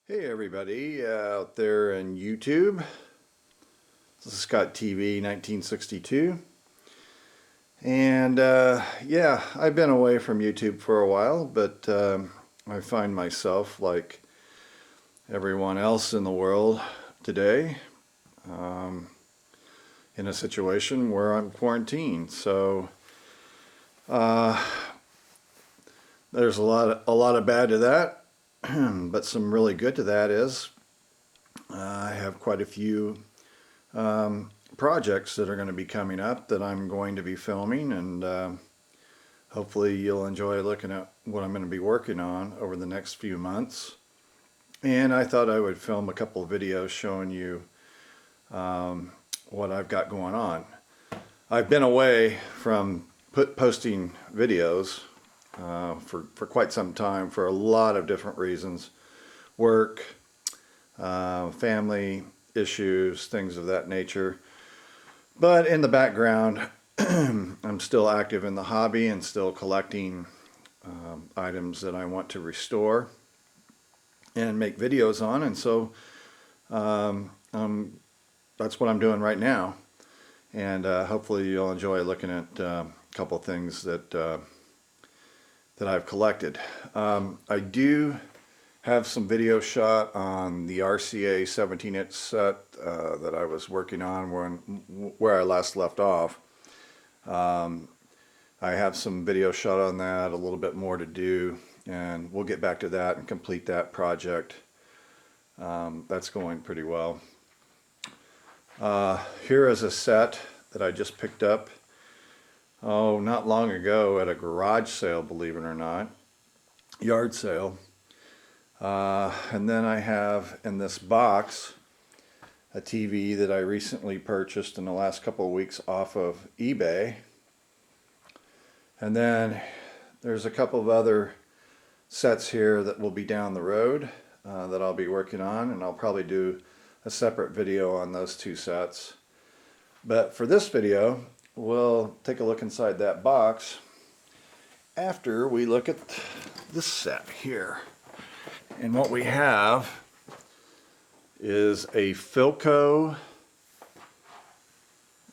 Hey everybody out there in YouTube. This is Scott TV 1962. And yeah, I've been away from YouTube for a while, but I find myself, like everyone else in the world today, in a situation where I'm quarantined. So there's a lot of bad to that. But some really good to that is I have quite a few projects that are going to be coming up that I'm going to be filming, and hopefully you'll enjoy looking at what I'm going to be working on over the next few months. And I thought I would film a couple of videos showing you what I've got going on. I've been away from posting videos for quite some time for a lot of different reasons. Work, family issues, things of that nature. But in the background, I'm still active in the hobby and still collecting items that I want to restore and make videos on. And so that's what I'm doing right now. And hopefully you'll enjoy looking at a couple things that I've collected. I do have some video shot on the RCA 17-inch set that I was working on where I last left off. I have some video shot on that, a little bit more to do, and we'll get back to that and complete that project. That's going pretty well. Here is a set that I just picked up not long ago at a garage sale, believe it or not, yard sale. And then I have in this box a TV that I recently purchased in the last couple of weeks off of eBay. And then there's a couple of other sets here that will be down the road that I'll be working on, and I'll probably do a separate video on those two sets. But for this video, we'll take a look inside that box after we look at this set here. And what we have is a Philco,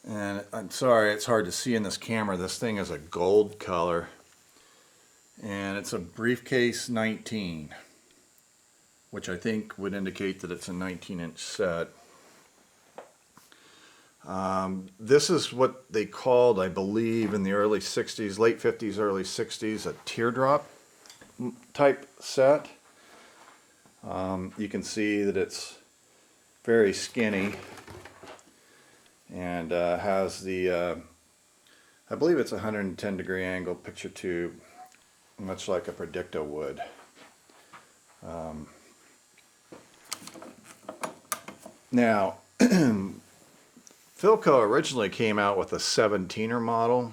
and I'm sorry it's hard to see in this camera, this thing is a gold color, and it's a Briefcase 19, which I think would indicate that it's a 19-inch set. This is what they called, I believe, in the early 60s, late 50s, early 60s, a teardrop type set. You can see that it's very skinny and has the, I believe it's a 110-degree angle picture tube, much like a Predicta would. Now, Philco originally came out with a 17er model,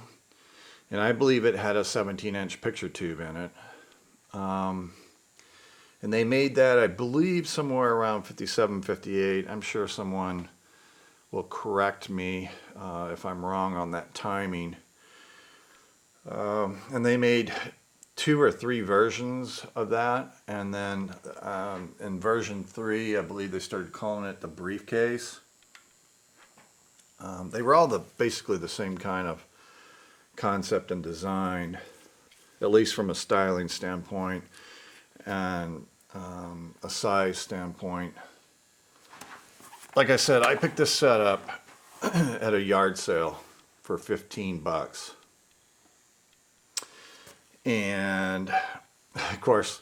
and I believe it had a 17-inch picture tube in it. And they made that, I believe, somewhere around 57, 58. I'm sure someone will correct me if I'm wrong on that timing. And they made 2 or 3 versions of that. And then in version 3, I believe they started calling it the Briefcase. They were all basically the same kind of concept and design, at least from a styling standpoint and a size standpoint. Like I said, I picked this set up at a yard sale for 15 bucks. And of course,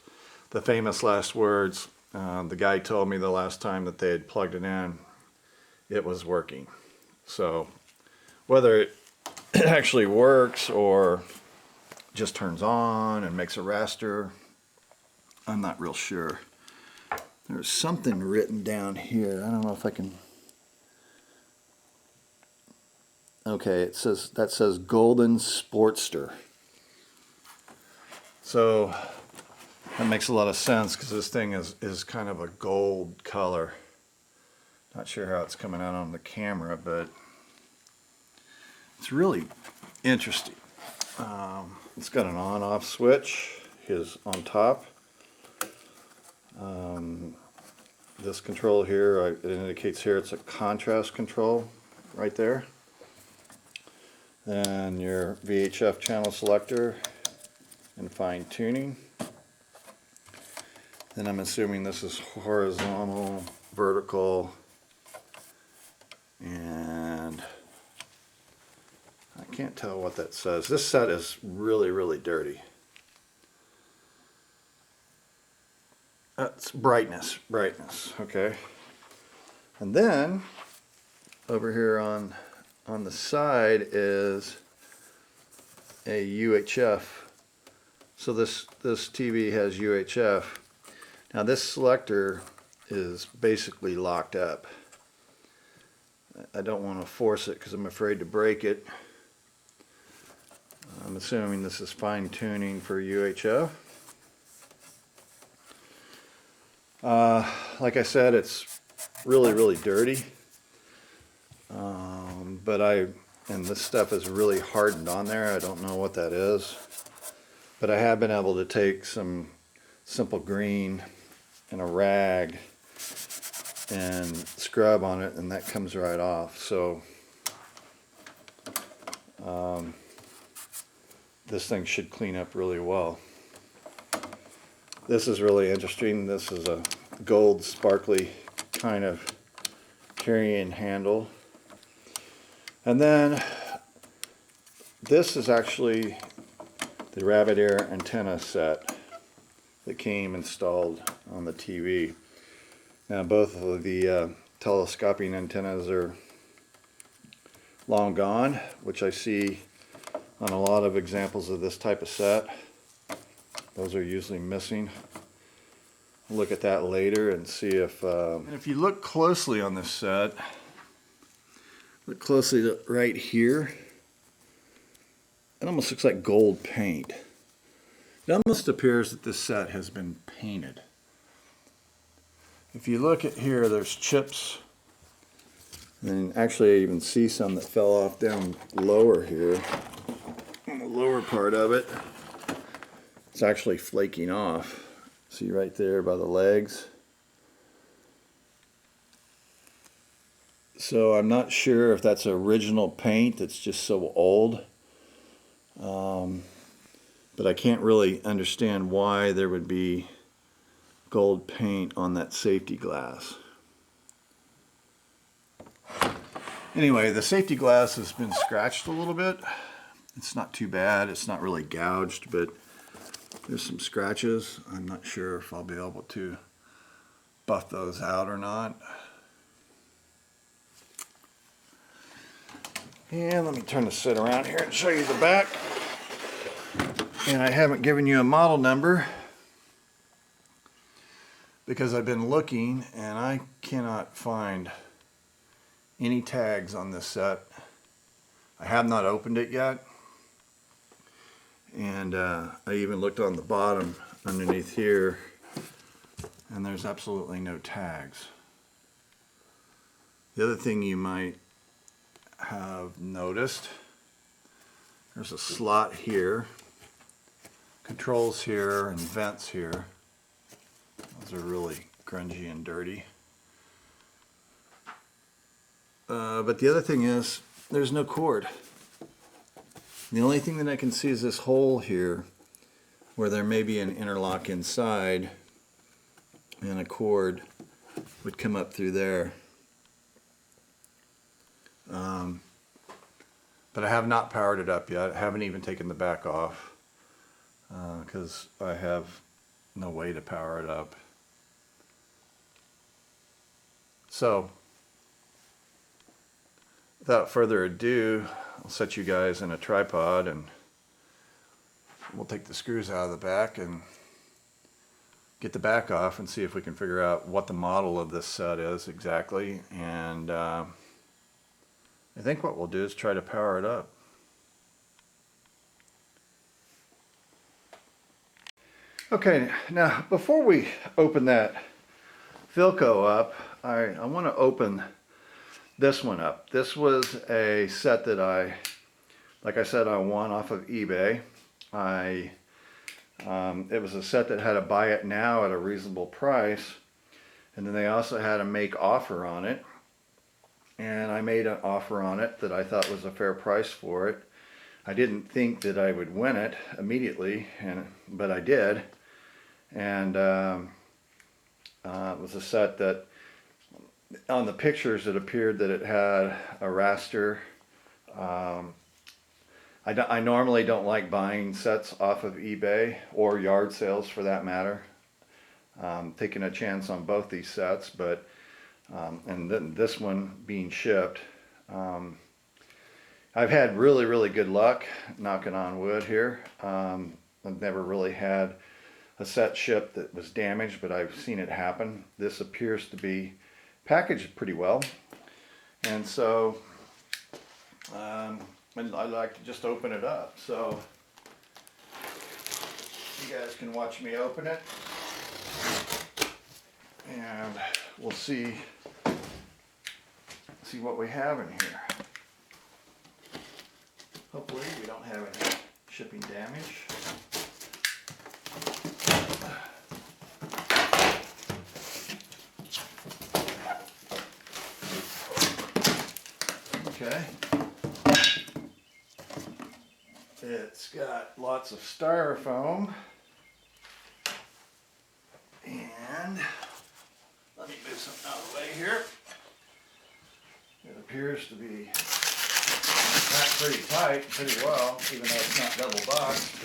the famous last words, the guy told me the last time that they had plugged it in, it was working. So whether it actually works or just turns on and makes a raster, I'm not real sure. There's something written down here. I don't know if I can. Okay, that says Golden Sportster. So that makes a lot of sense because this thing is kind of a gold color. Not sure how it's coming out on the camera, but it's really interesting. It's got an on-off switch. Is on top. this control here, it indicates here it's a contrast control right there. Then your VHF channel selector and fine tuning. Then I'm assuming this is horizontal, vertical, and I can't tell what that says. This set is really, really dirty. That's brightness, okay. And then over here on the side is a UHF. So this TV has UHF. Now this selector is basically locked up. I don't want to force it because I'm afraid to break it. I'm assuming this is fine tuning for UHF. Like I said, it's really, really dirty. And this stuff is really hardened on there. I don't know what that is. But I have been able to take some simple green and a rag and scrub on it, and that comes right off. So this thing should clean up really well. This is really interesting. This is a gold sparkly kind of carrying handle. And then this is actually the rabbit ear antenna set that came installed on the TV. Now both of the telescoping antennas are long gone, which I see on a lot of examples of this type of set. Those are usually missing. We'll look at that later and see if... And if you look closely on this set, look closely right here, it almost looks like gold paint. It almost appears that this set has been painted. If you look at here, there's chips. And actually I even see some that fell off down lower here. On the lower part of it. It's actually flaking off. See right there by the legs. So I'm not sure if that's original paint that's just so old. But I can't really understand why there would be gold paint on that safety glass. Anyway, the safety glass has been scratched a little bit. It's not too bad. It's not really gouged, but there's some scratches. I'm not sure if I'll be able to buff those out or not. And let me turn the set around here and show you the back. And I haven't given you a model number because I've been looking and I cannot find any tags on this set. I have not opened it yet. And I even looked on the bottom underneath here and there's absolutely no tags. The other thing you might have noticed, there's a slot here, controls here, and vents here. Those are really grungy and dirty. But the other thing is, there's no cord. The only thing that I can see is this hole here, where there may be an interlock inside, and a cord would come up through there. But I have not powered it up yet. I haven't even taken the back off because I have no way to power it up. So, without further ado, I'll set you guys in a tripod and we'll take the screws out of the back and get the back off and see if we can figure out what the model of this set is exactly. And I think what we'll do is try to power it up. Okay, now before we open that Philco up, I want to open this one up. This was a set that like I said, I won off of eBay. It was a set that had a buy it now at a reasonable price. And then they also had a make offer on it. And I made an offer on it that I thought was a fair price for it. I didn't think that I would win it immediately, but I did. And it was a set that, on the pictures, it appeared that it had a raster. I normally don't like buying sets off of eBay or yard sales for that matter. Taking a chance on both these sets, but and then this one being shipped. I've had really good luck, knocking on wood here. I've never really had a set shipped that was damaged, but I've seen it happen. This appears to be packaged pretty well, and so and I like to just open it up. So you guys can watch me open it, and we'll see what we have in here. Hopefully we don't have any shipping damage. Okay. It's got lots of styrofoam. And let me move something out of the way here. It appears to be packed pretty tight, pretty well, even though it's not double boxed.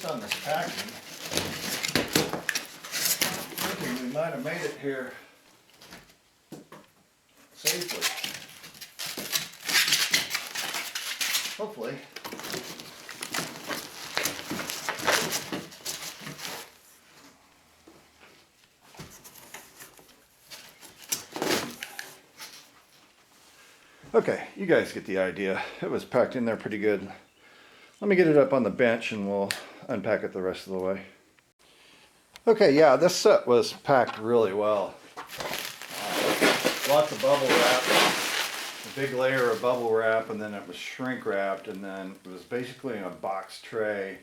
On this packing, I'm thinking we might have made it here safely. Hopefully. Okay, you guys get the idea. It was packed in there pretty good. Let me get it up on the bench and we'll unpack it the rest of the way. Okay, yeah, this set was packed really well. Lots of bubble wrap, a big layer of bubble wrap, and then it was shrink wrapped, and then it was basically in a box tray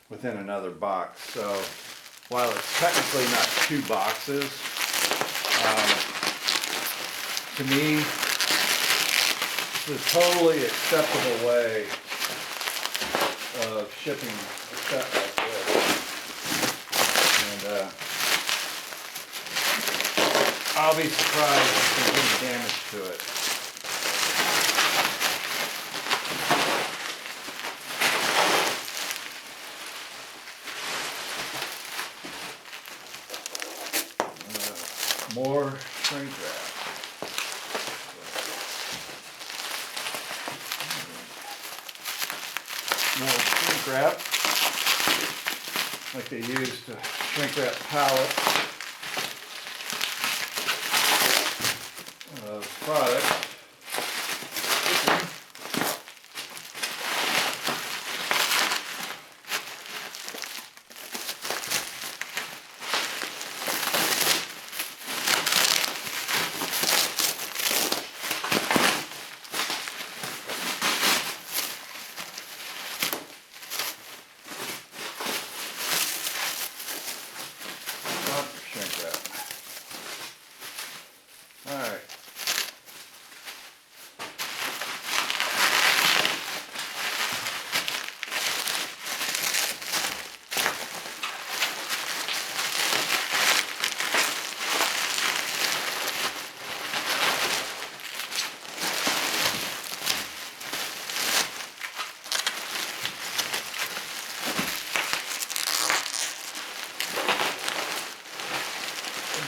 within another box. So while it's technically not two boxes, to me, it's a totally acceptable way of shipping a set like this. And I'll be surprised if there's any damage to it. More shrink wrap. More shrink wrap, like they use to shrink wrap pallets of product.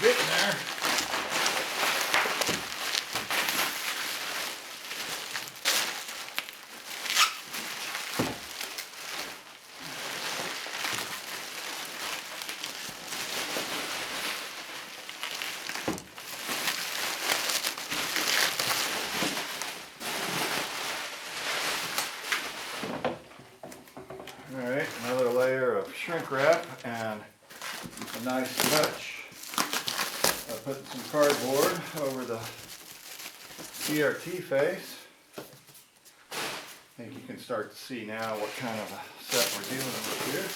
Getting there. a nice touch. Putting some cardboard over the CRT face. I think you can start to see now what kind of a set we're dealing with here.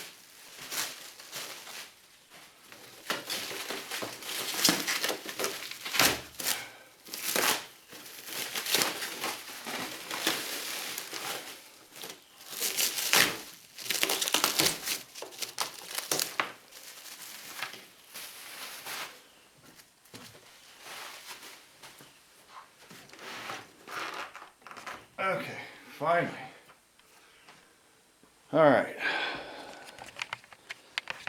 Okay, finally. All right.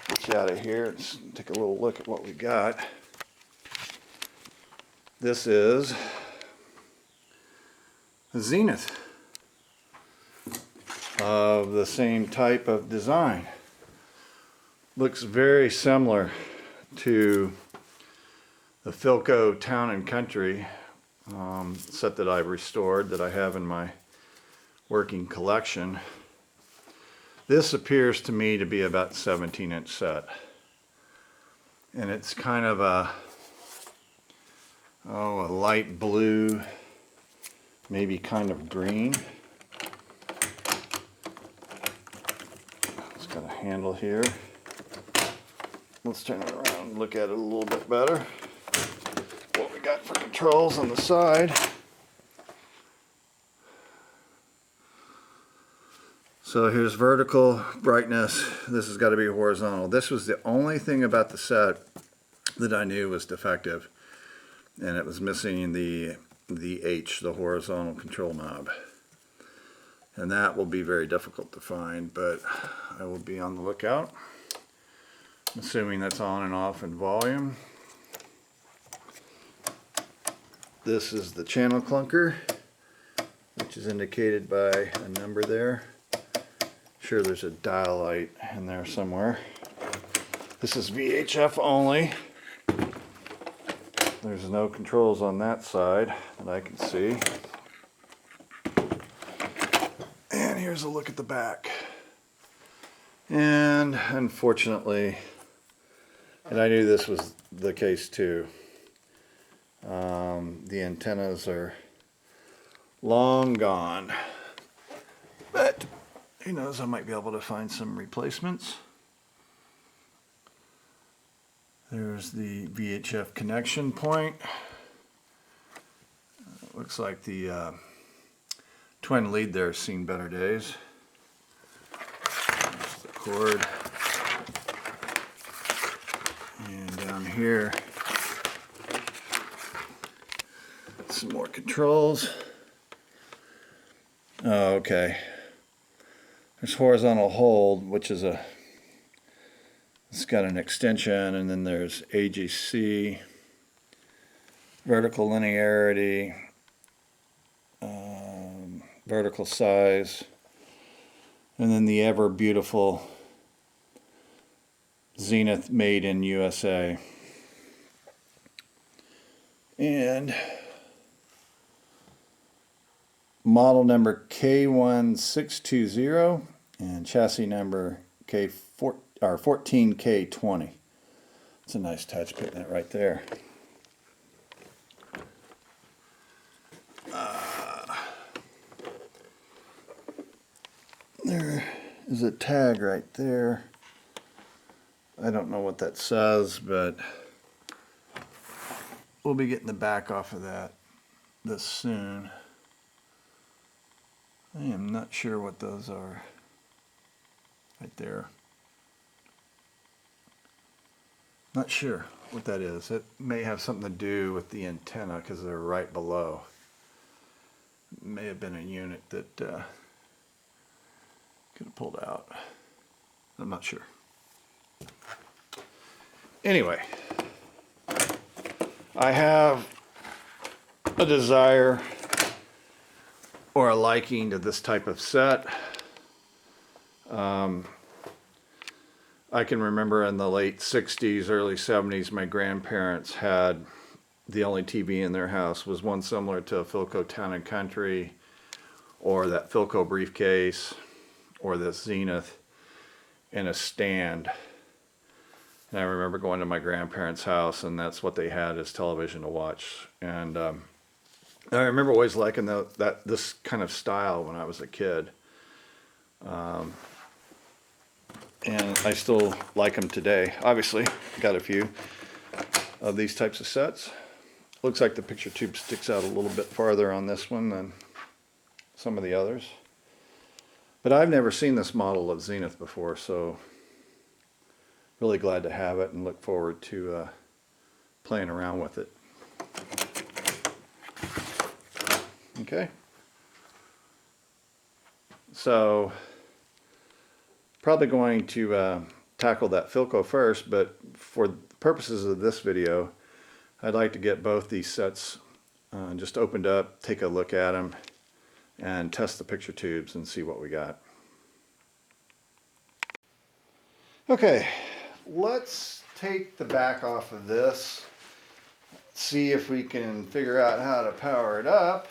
Get you out of here and take a little look at what we got. This is a Zenith of the same type of design. Looks very similar to the Philco Town and Country set that I've restored, that I have in my working collection. This appears to me to be about 17-inch set, and it's kind of a light blue, maybe kind of green. It's got a handle here. Let's turn it around and look at it a little bit better. What we got for controls on the side. So here's vertical, brightness. This has got to be horizontal. This was the only thing about the set that I knew was defective, and it was missing the H, the horizontal control knob. And that will be very difficult to find, but I will be on the lookout. I'm assuming that's on and off in volume. This is the channel clunker, which is indicated by a number there. Sure, there's a dial light in there somewhere. This is VHF only. There's no controls on that side that I can see. And here's a look at the back. And unfortunately, and I knew this was the case too, the antennas are long gone, but who knows, I might be able to find some replacements. There's the VHF connection point. Looks like the twin lead there has seen better days. There's the cord. And down here, some more controls. Oh, okay. There's horizontal hold, which is it's got an extension, and then there's AGC, vertical linearity, vertical size, and then the ever beautiful Zenith made in USA. And model number K1620 and chassis number K14K20. It's a nice touch putting it right there. There is a tag right there. I don't know what that says, but we'll be getting the back off of that this soon. I am not sure what those are right there. Not sure what that is. It may have something to do with the antenna because they're right below. It may have been a unit that could have pulled out. I'm not sure. Anyway, I have a desire or a liking to this type of set. I can remember in the late 60s, early 70s, my grandparents had the only TV in their house was one similar to a Philco Town and Country, or that Philco briefcase, or the Zenith, and a stand. And I remember going to my grandparents' house, and that's what they had as television to watch. And I remember always liking this kind of style when I was a kid. And I still like them today. Obviously, got a few of these types of sets. Looks like the picture tube sticks out a little bit farther on this one than some of the others. But I've never seen this model of Zenith before, so really glad to have it and look forward to playing around with it. Okay. So probably going to tackle that Philco first, but for purposes of this video, I'd like to get both these sets just opened up, take a look at them, and test the picture tubes and see what we got. Okay, let's take the back off of this, see if we can figure out how to power it up,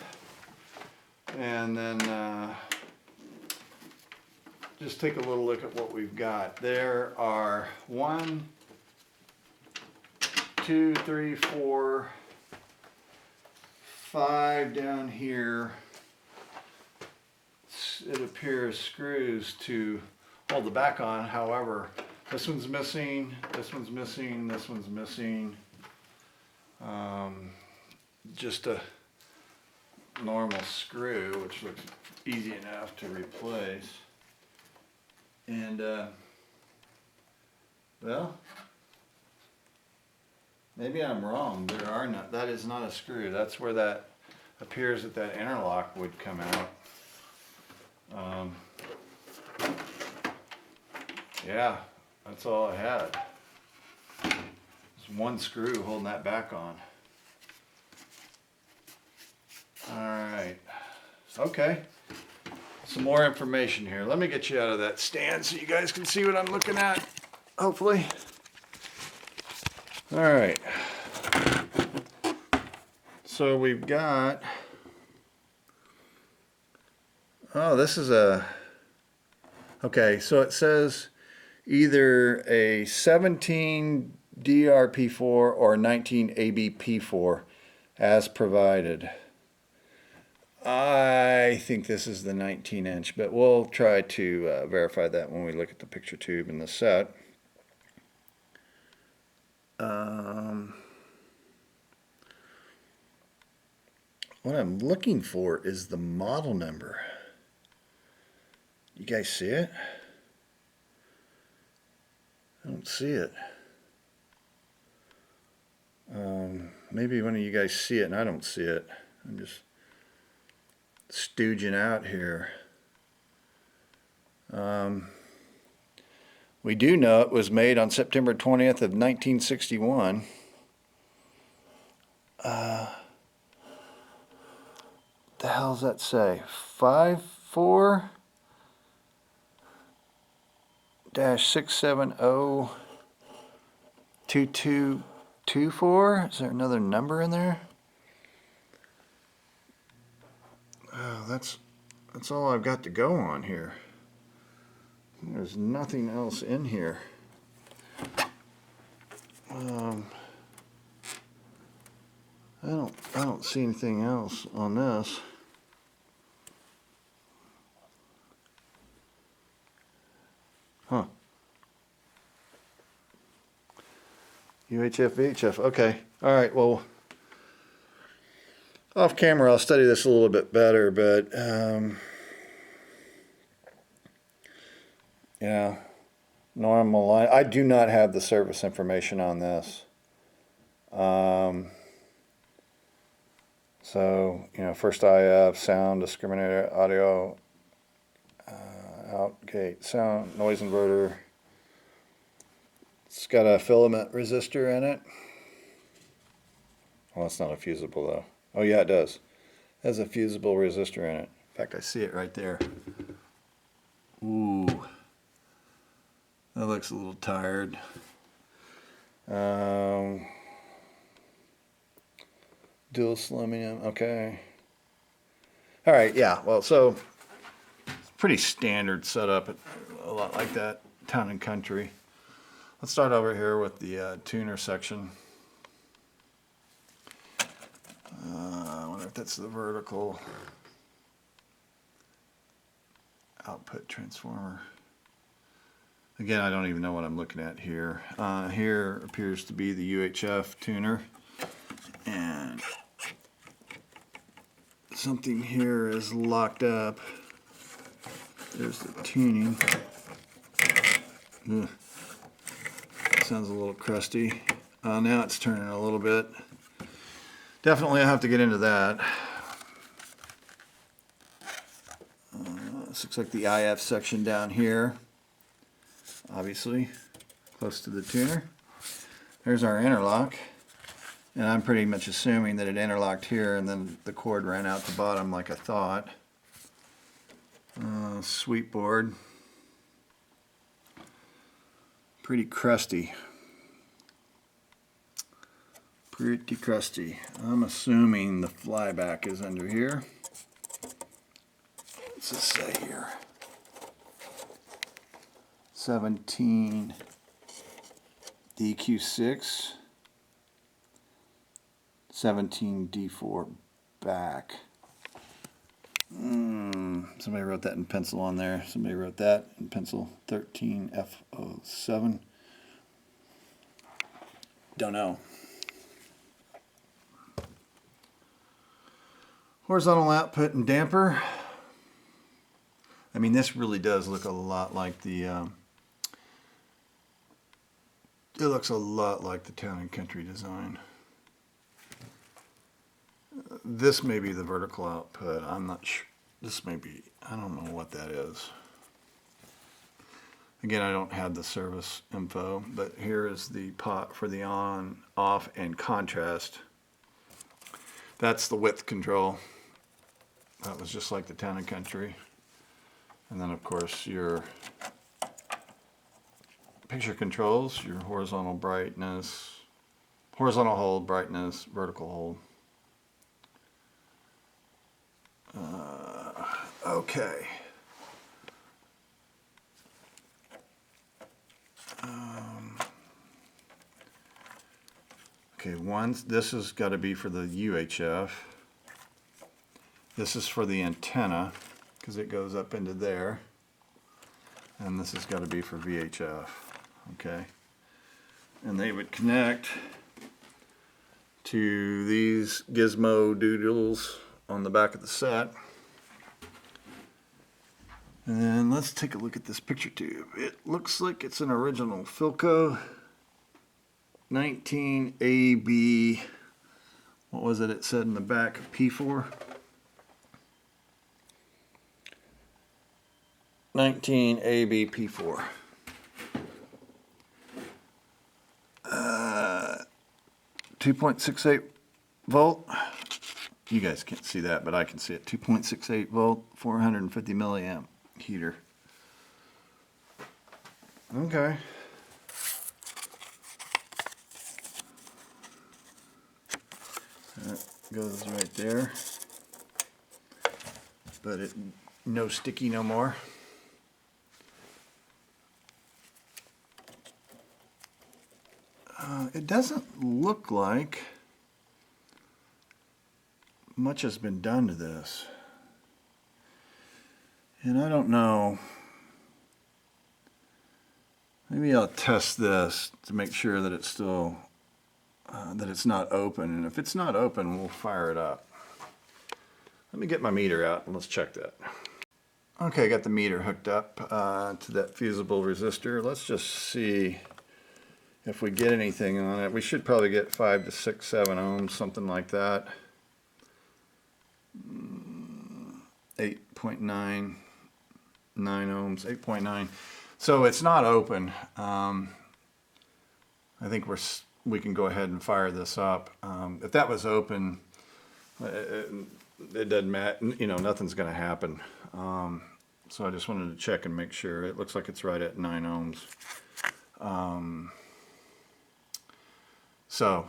and then just take a little look at what we've got. There are 1, 2, 3, 4, 5 down here. It appears screws to hold the back on. However, this one's missing, this one's missing, this one's missing. Just a normal screw, which looks easy enough to replace. And well, maybe I'm wrong. There are not. That is not a screw. That's where that appears that that interlock would come out. Yeah, that's all I had. There's one screw holding that back on. All right. Okay. Some more information here. Let me get you out of that stand so you guys can see what I'm looking at, hopefully. All right. So we've got, oh, this is a, okay, so it says either a 17 DRP4 or 19 ABP4 as provided. I think this is the 19-inch, but we'll try to verify that when we look at the picture tube in the set. What I'm looking for is the model number. You guys see it? I don't see it. Maybe one of you guys see it and I don't see it. I'm just stooging out here. We do know it was made on September 20th of 1961. The hell does that say? 54-670-2224? Is there another number in there? Oh, that's all I've got to go on here. There's nothing else in here. I don't see anything else on this. Huh. UHF, VHF. Okay. All right. Well, off camera, I'll study this a little bit better, but yeah, normal line. I do not have the service information on this. So, you know, first IF, sound discriminator, audio, out gate, sound, noise inverter. It's got a filament resistor in it. Well, it's not a fusible though. Oh yeah, it does. It has a fusible resistor in it. In fact, I see it right there. Ooh. That looks a little tired. Dual selenium, okay. All right, yeah, well, so it's pretty standard setup, a lot like that Town and Country. Let's start over here with the tuner section. I wonder if that's the vertical output transformer. Again, I don't even know what I'm looking at here. Here appears to be the UHF tuner, and something here is locked up. There's the tuning. Ugh. Sounds a little crusty. Now it's turning a little bit. Definitely I'll have to get into that. This looks like the IF section down here. Obviously, close to the tuner. There's our interlock. And I'm pretty much assuming that it interlocked here and then the cord ran out the bottom like I thought. Sweet board. Pretty crusty. Pretty crusty. I'm assuming the flyback is under here. What's it say here? 17 DQ6, 17 D4 back. Somebody wrote that in pencil on there. Somebody wrote that in pencil. 13 F07. Don't know. Horizontal output and damper. I mean, this really does look a lot like the it looks a lot like the Town and Country design. This may be the vertical output. I'm not sure. This may be, I don't know what that is. Again, I don't have the service info, but here is the pot for the on, off, and contrast. That's the width control. That was just like the Town and Country. And then, of course, your picture controls, your horizontal brightness, horizontal hold, brightness, vertical hold. Okay. Okay, this has got to be for the UHF. This is for the antenna, because it goes up into there. And this has got to be for VHF. Okay. And they would connect to these gizmo doodles on the back of the set. And then let's take a look at this picture tube. It looks like it's an original Philco 19AB. What was it? It said in the back P4. 19AB P4. 2.68 volt. You guys can't see that, but I can see it. 2.68 volt, 450 milliamp heater. Okay. That goes right there. But it no sticky no more. It doesn't look like much has been done to this. And I don't know. Maybe I'll test this to make sure that it's still, that it's not open. And if it's not open, we'll fire it up. Let me get my meter out and let's check that. Okay, I got the meter hooked up to that fusible resistor. Let's just see if we get anything on it. We should probably get 5 to 6, 7 ohms, something like that. 8.9, 9 ohms, 8.9. So it's not open. I think we can go ahead and fire this up. If that was open, it doesn't matter. You know, nothing's going to happen. So I just wanted to check and make sure. It looks like it's right at 9 ohms. So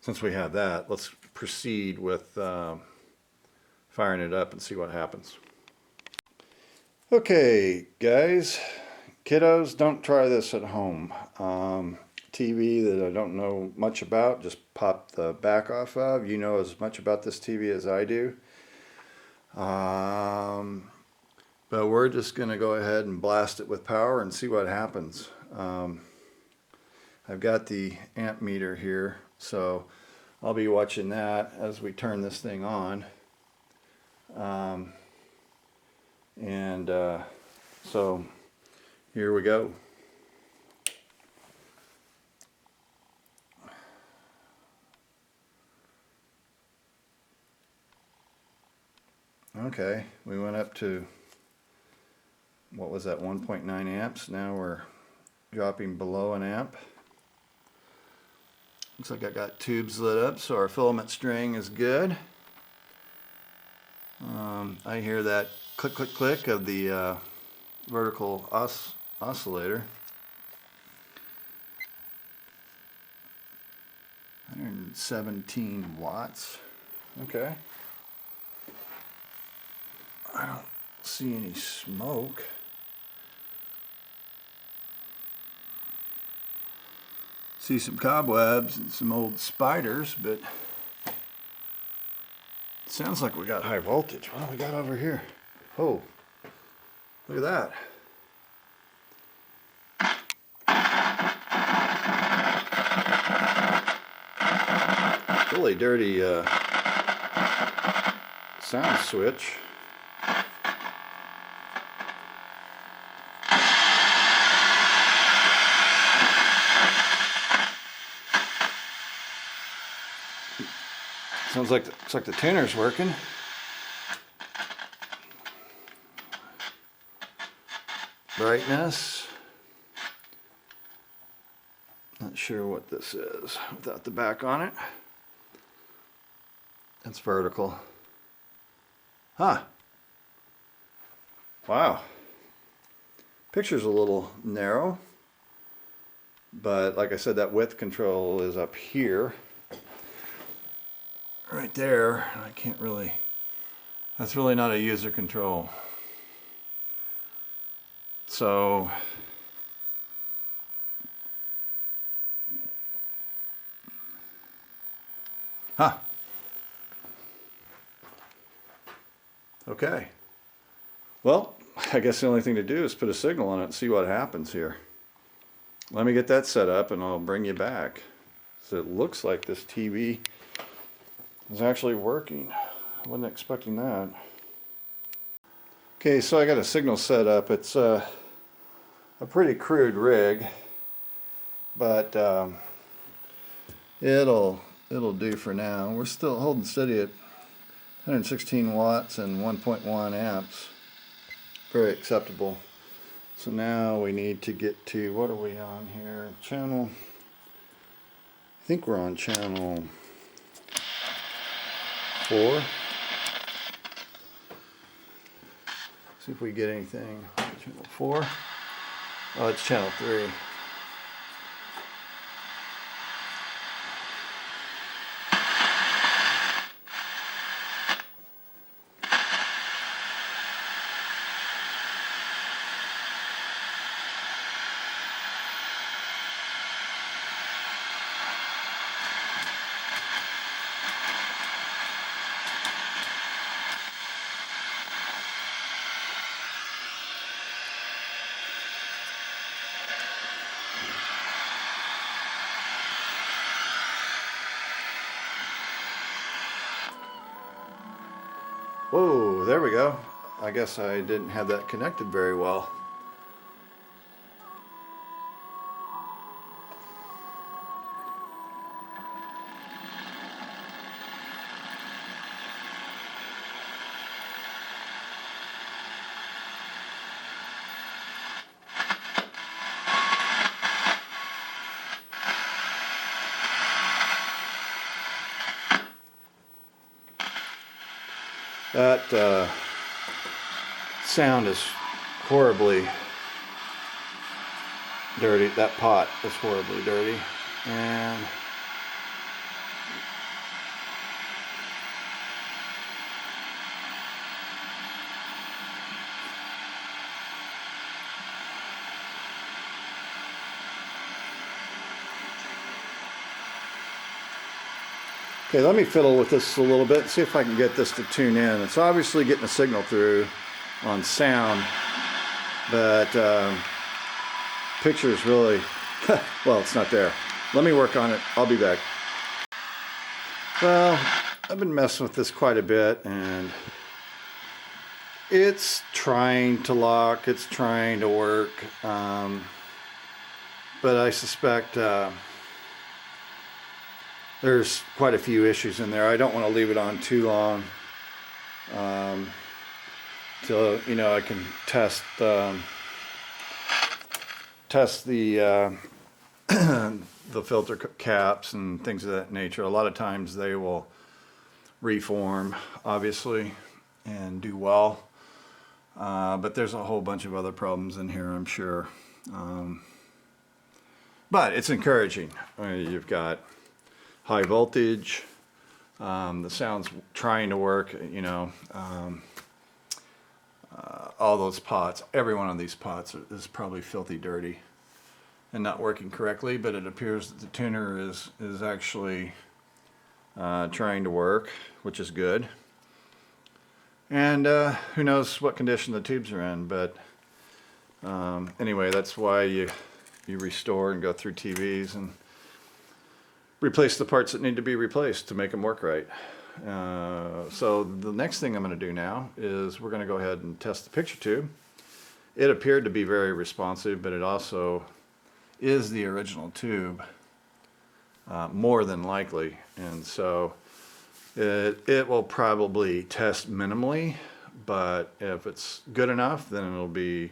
since we have that, let's proceed with firing it up and see what happens. Okay, guys, Kiddos, don't try this at home. TV that I don't know much about, just pop the back off of. You know as much about this TV as I do. But we're just going to go ahead and blast it with power and see what happens. I've got the amp meter here, so I'll be watching that as we turn this thing on. So here we go. Okay, we went up to, what was that, 1.9 amps. Now we're dropping below an amp. Looks like I got tubes lit up, so our filament string is good. I hear that click, click, click of the vertical oscillator. 117 watts. Okay. I don't see any smoke. See some cobwebs and some old spiders, but it sounds like we got high voltage. What do we got over here? Oh, look at that. Really dirty sound switch. Sounds like looks like the tuner's working. Brightness. Not sure what this is without the back on it. That's vertical. Huh. Wow. Picture's a little narrow, but like I said, that width control is up here. Right there. I can't really, that's really not a user control. So okay. Well, I guess the only thing to do is put a signal on it and see what happens here. Let me get that set up and I'll bring you back. So it looks like this TV is actually working. I wasn't expecting that. Okay, so I got a signal set up. It's a pretty crude rig, but it'll do for now. We're still holding steady at 116 watts and 1.1 amps. Very acceptable. So now we need to get to, what are we on here? Channel, I think we're on channel 4. See if we get anything. Channel 4. Oh, it's channel 3. Whoa, there we go. I guess I didn't have that connected very well. That sound is horribly dirty. That pot is horribly dirty. And Okay, let me fiddle with this a little bit, see if I can get this to tune in. It's obviously getting a signal through on sound, but picture is really, well, it's not there. Let me work on it. I'll be back. Well, I've been messing with this quite a bit, and it's trying to lock, it's trying to work, but I suspect there's quite a few issues in there. I don't want to leave it on too long till, you know, I can test the the filter caps and things of that nature. A lot of times they will reform, obviously, and do well, but there's a whole bunch of other problems in here, I'm sure. But it's encouraging. You've got high voltage, the sound's trying to work, you know, all those pots, every one of these pots is probably filthy dirty and not working correctly, but it appears that the tuner is actually trying to work, which is good. And who knows what condition the tubes are in, but anyway, that's why you restore and go through TVs and replace the parts that need to be replaced to make them work right. So the next thing I'm going to do now is we're going to go ahead and test the picture tube. It appeared to be very responsive, but it also is the original tube, more than likely, and so it will probably test minimally, but if it's good enough, then it'll be,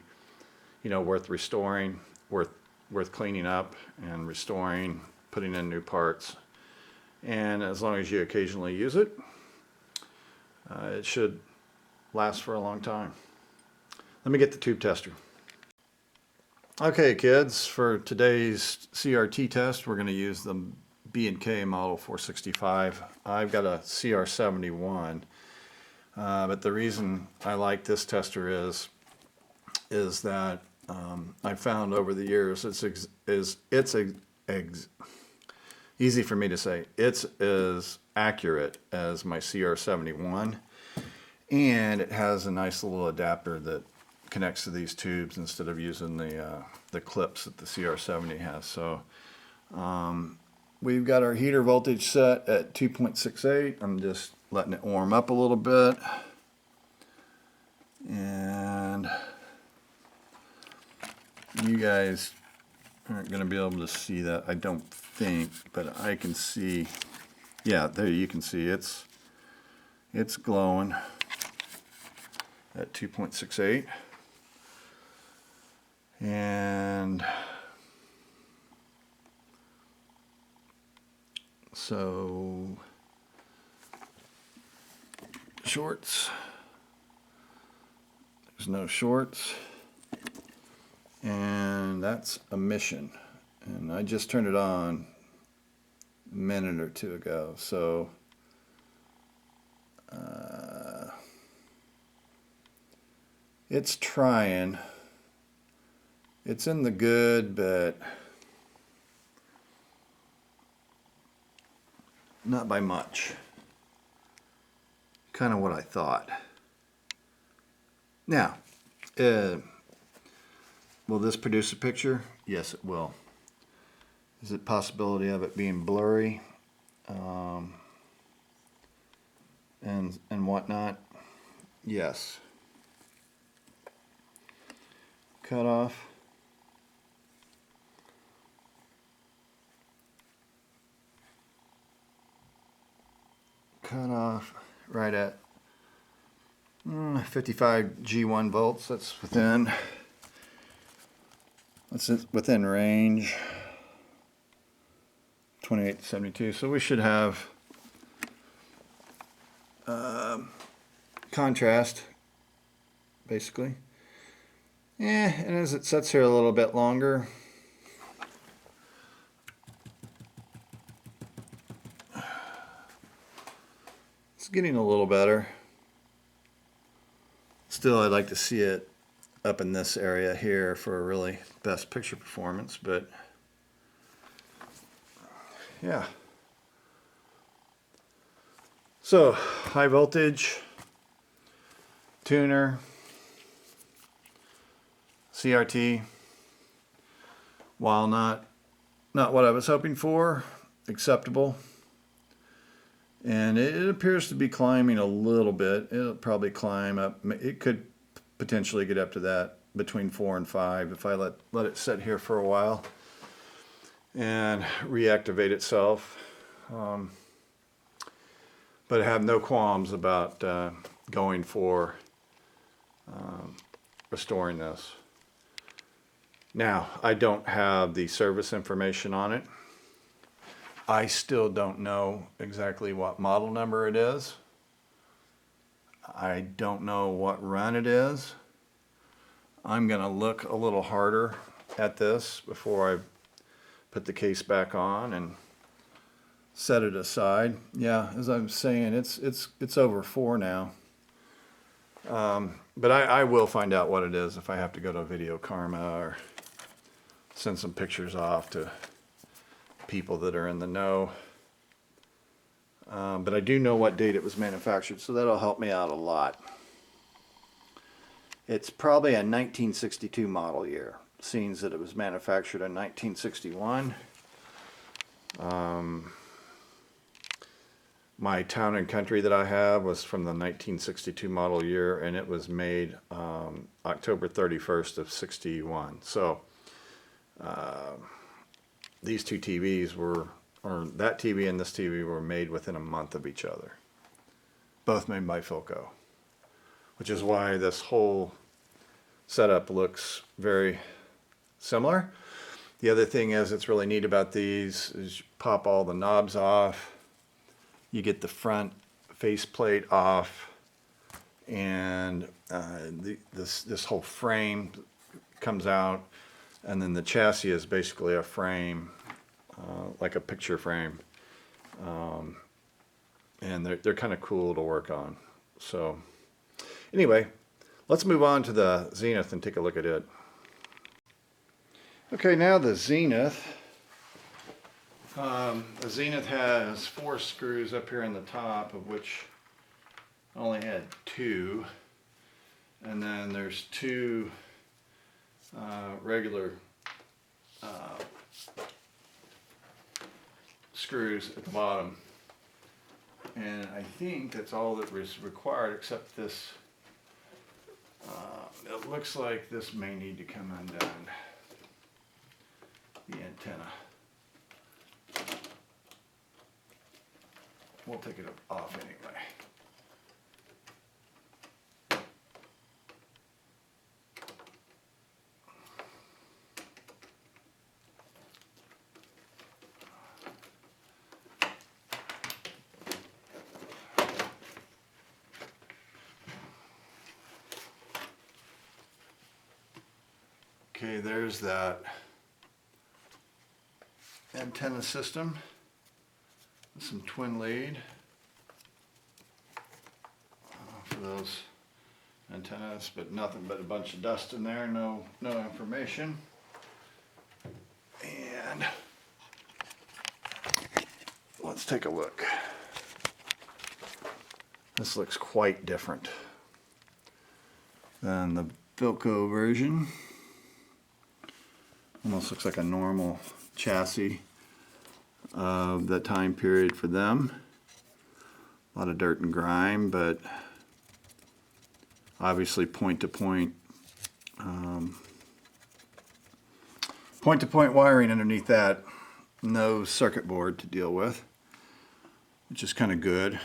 you know, worth restoring, worth cleaning up and restoring, putting in new parts. And as long as you occasionally use it, it should last for a long time. Let me get the tube tester. Okay, kids, for today's CRT test, we're going to use the B&K model 465. I've got a CR71, but the reason I like this tester is that I found over the years it's easy for me to say. It's as accurate as my CR71, and it has a nice little adapter that connects to these tubes instead of using the clips that the CR70 has. So we've got our heater voltage set at 2.68. I'm just letting it warm up a little bit, and you guys aren't going to be able to see that, I don't think, but I can see, yeah, there you can see it's glowing at 2.68, and so shorts, there's no shorts, and that's emission, and I just turned it on a minute or two ago, so it's trying. It's in the good, but not by much. Kind of what I thought. Now, will this produce a picture? Yes, it will. Is it possibility of it being blurry and whatnot? Yes. Cut off. Cut off right at 55 G1 volts. That's within range. 28 to 72. So we should have contrast, basically. And as it sets here a little bit longer, it's getting a little better. Still, I'd like to see it up in this area here for a really best picture performance, but yeah. So, high voltage, tuner, CRT, while not what I was hoping for, acceptable. And it appears to be climbing a little bit. It'll probably climb up. It could potentially get up to that between 4 and 5 if I let it sit here for a while and reactivate itself. But I have no qualms about going for restoring this. Now, I don't have the service information on it. I still don't know exactly what model number it is. I don't know what run it is. I'm going to look a little harder at this before I put the case back on and set it aside. Yeah, as I'm saying, it's over 4 now. But I will find out what it is if I have to go to Video Karma or send some pictures off to people that are in the know. But I do know what date it was manufactured, so that'll help me out a lot. It's probably a 1962 model year, seeing that it was manufactured in 1961. My Town and Country that I have was from the 1962 model year, and it was made October 31st of 61. So these two TVs were, or that TV and this TV were made within a month of each other. Both made by Philco, which is why this whole setup looks very similar. The other thing is, it's really neat about these is you pop all the knobs off. You get the front faceplate off, and this whole frame comes out, and then the chassis is basically a frame, like a picture frame, and they're kind of cool to work on. So anyway, let's move on to the Zenith and take a look at it. Okay, now the Zenith. The Zenith has 4 screws up here in the top, of which I only had 2, and then there's 2 regular screws at the bottom, and I think that's all that was required, except this. It looks like this may need to come undone, the antenna. We'll take it off anyway. Okay, there's that antenna system. Some twin lead for those antennas, but nothing but a bunch of dust in there, no information. And let's take a look. This looks quite different than the Philco version. Almost looks like a normal chassis of the time period for them. A lot of dirt and grime, but obviously point-to-point wiring underneath that. No circuit board to deal with, which is kind of good.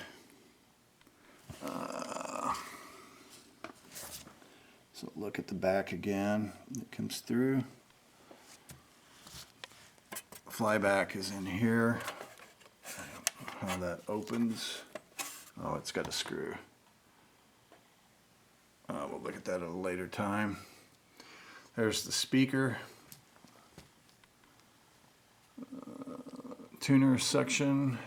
So look at the back again. It comes through. Flyback is in here. I don't know how that opens. Oh, it's got a screw. We'll look at that at a later time. There's the speaker. Tuner section.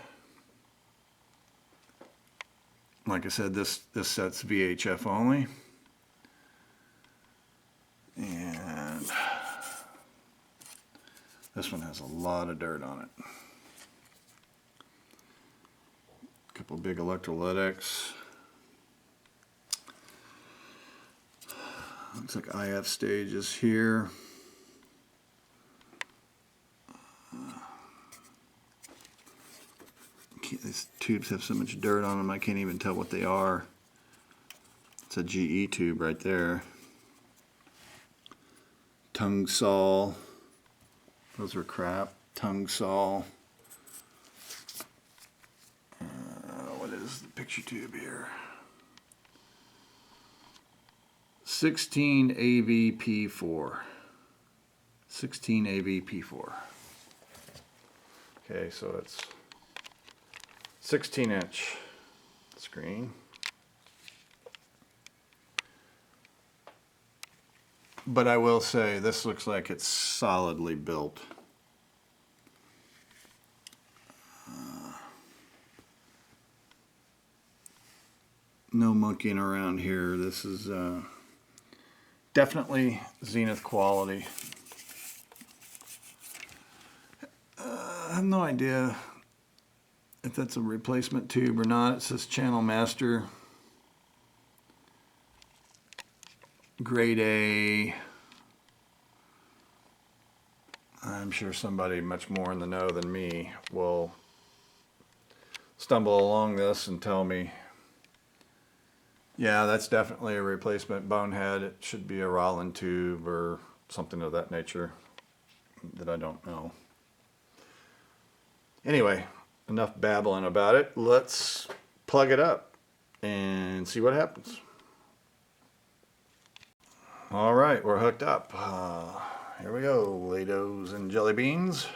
Like I said, this set's VHF only. And this one has a lot of dirt on it. couple big electrolytics. Looks like IF stages here. These tubes have so much dirt on them I can't even tell what they are. It's a GE tube right there. Tongue saw. Those were crap. Tongue saw. What is the picture tube here? 16 AVP4. 16 AVP4. Okay, so it's 16-inch screen. But I will say this looks like it's solidly built. No monkeying around here. This is definitely Zenith quality. I have no idea if that's a replacement tube or not. It says Channel Master, grade A. I'm sure somebody much more in the know than me will stumble along this and tell me, yeah, that's definitely a replacement bonehead. It should be a Rollin tube or something of that nature that I don't know. Anyway, enough babbling about it. Let's plug it up and see what happens. All right, we're hooked up. Here we go, Lidos and jelly beans.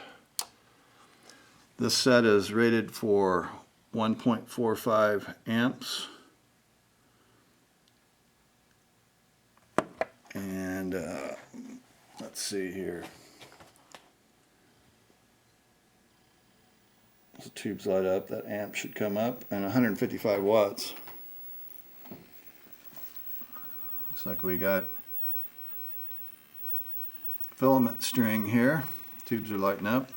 This set is rated for 1.45 amps. And let's see here. As the tubes light up, that amp should come up, and 155 watts. Looks like we got filament string here. Tubes are lighting up.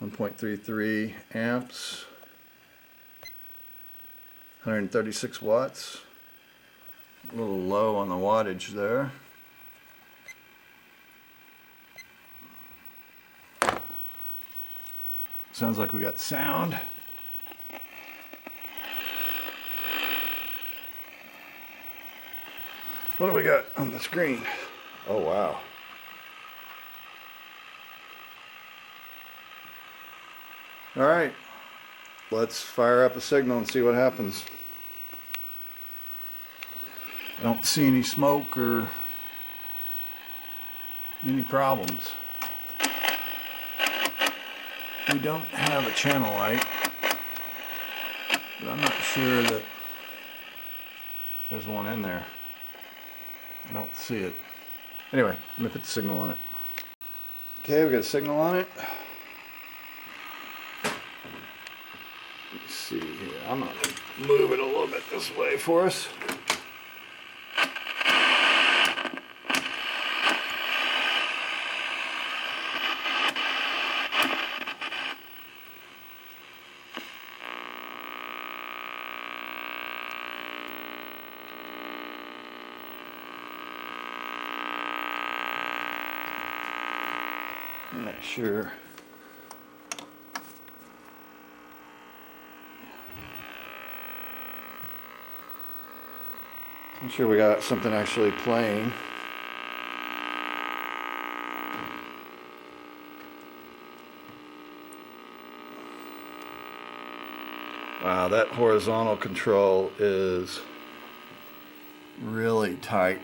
1.33 amps. 136 watts. A little low on the wattage there. Sounds like we got sound. What do we got on the screen? Oh, wow. All right, let's fire up a signal and see what happens. I don't see any smoke or any problems. We don't have a channel light, but I'm not sure that there's one in there. I don't see it. Anyway, let me put the signal on it. Okay, we got a signal on it. Let me see here. I'm going to move it a little bit this way for us. I'm not sure. I'm sure we got something actually playing. Wow, that horizontal control is really tight.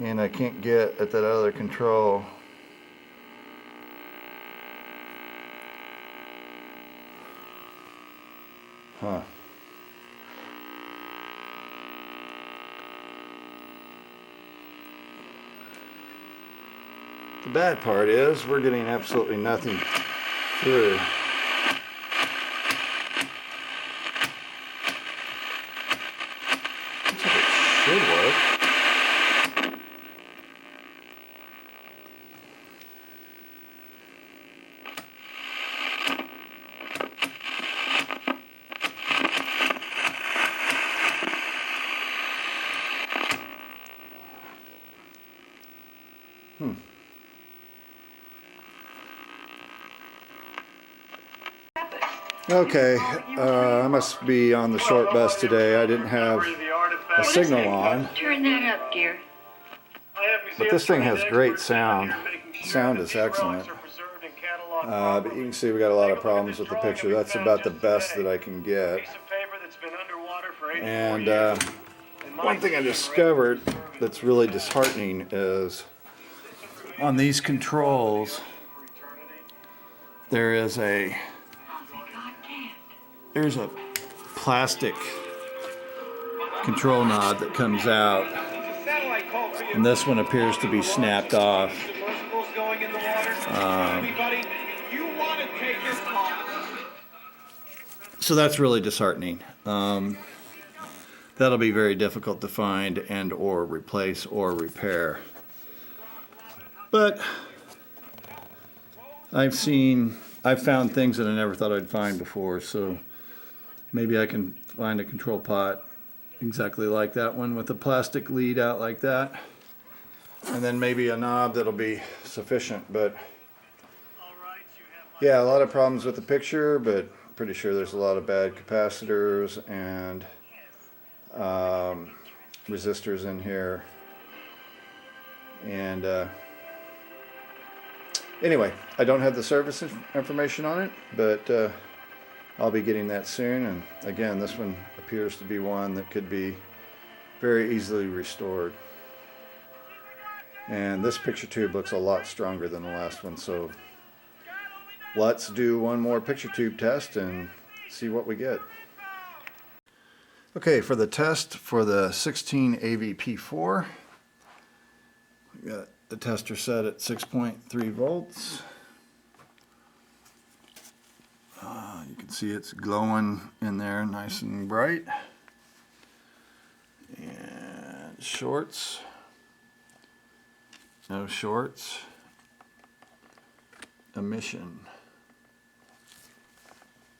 And I can't get at that other control. Huh. The bad part is we're getting absolutely nothing through. should work. Okay, I must be on the short bus today. I didn't have a signal on. Turn that up, dear. But this thing has great sound. Sound is excellent. But you can see we got a lot of problems with the picture. That's about the best that I can get. And one thing I discovered that's really disheartening is on these controls, there's a plastic control knob that comes out, and this one appears to be snapped off. So that's really disheartening. That'll be very difficult to find and or replace or repair. But I've found things that I never thought I'd find before, so maybe I can find a control pot exactly like that one with a plastic lead out like that, and then maybe a knob that'll be sufficient. But yeah, a lot of problems with the picture, but pretty sure there's a lot of bad capacitors and resistors in here. And anyway, I don't have the service information on it, but I'll be getting that soon. And again, this one appears to be one that could be very easily restored. And this picture tube looks a lot stronger than the last one, so let's do one more picture tube test and see what we get. Okay, for the test for the 16 AVP4, we got the tester set at 6.3 volts. You can see it's glowing in there nice and bright. And shorts. No shorts. Emission.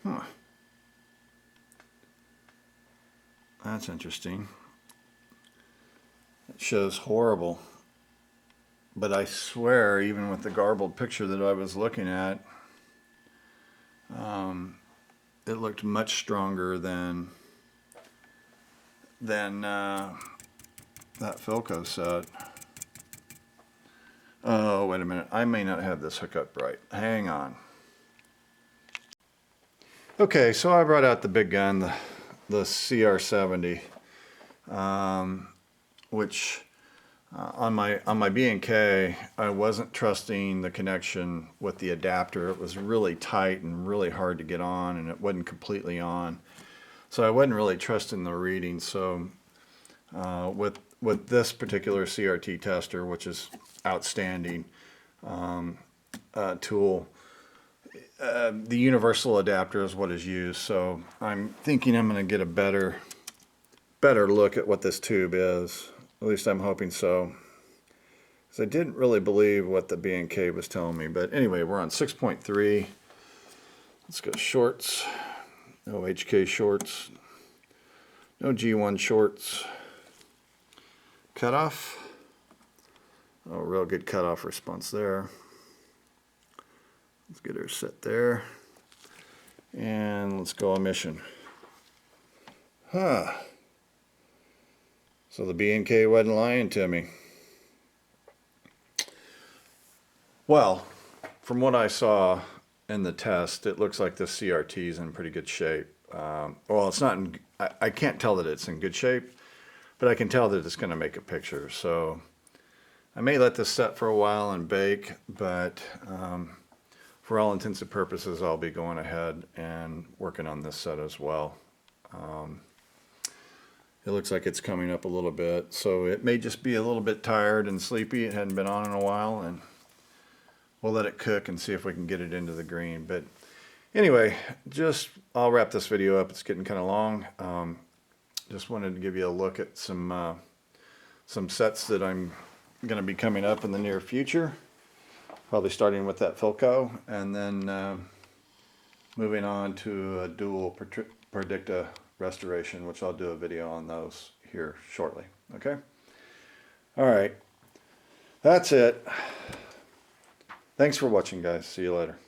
Huh. That's interesting. It shows horrible. But I swear, even with the garbled picture that I was looking at, it looked much stronger than that Philco set. Oh, wait a minute. I may not have this hook up right. Hang on. Okay, so I brought out the big gun, the CR70, which on my B&K, I wasn't trusting the connection with the adapter. It was really tight and really hard to get on, and it wasn't completely on. So I wasn't really trusting the reading. So with this particular CRT tester, which is outstanding tool, the universal adapter is what is used. So I'm thinking I'm going to get a better look at what this tube is. At least I'm hoping so, because I didn't really believe what the B&K was telling me. But anyway, we're on 6.3. Let's go shorts. No HK shorts. No G1 shorts. Cutoff. Oh, real good cutoff response there. Let's get her set there. And let's go emission. Huh. So the B&K wasn't lying to me. Well, from what I saw in the test, it looks like this CRT is in pretty good shape. Well, it's not in, I can't tell that it's in good shape, but I can tell that it's going to make a picture. So I may let this set for a while and bake, but for all intents and purposes, I'll be going ahead and working on this set as well. It looks like it's coming up a little bit, so it may just be a little bit tired and sleepy. It hadn't been on in a while, and we'll let it cook and see if we can get it into the green. But anyway, I'll wrap this video up. It's getting kind of long. Just wanted to give you a look at some some sets that I'm going to be coming up in the near future. Probably starting with that Philco, and then moving on to a dual Predicta restoration, which I'll do a video on those here shortly. Okay? All right. That's it. Thanks for watching, guys. See you later.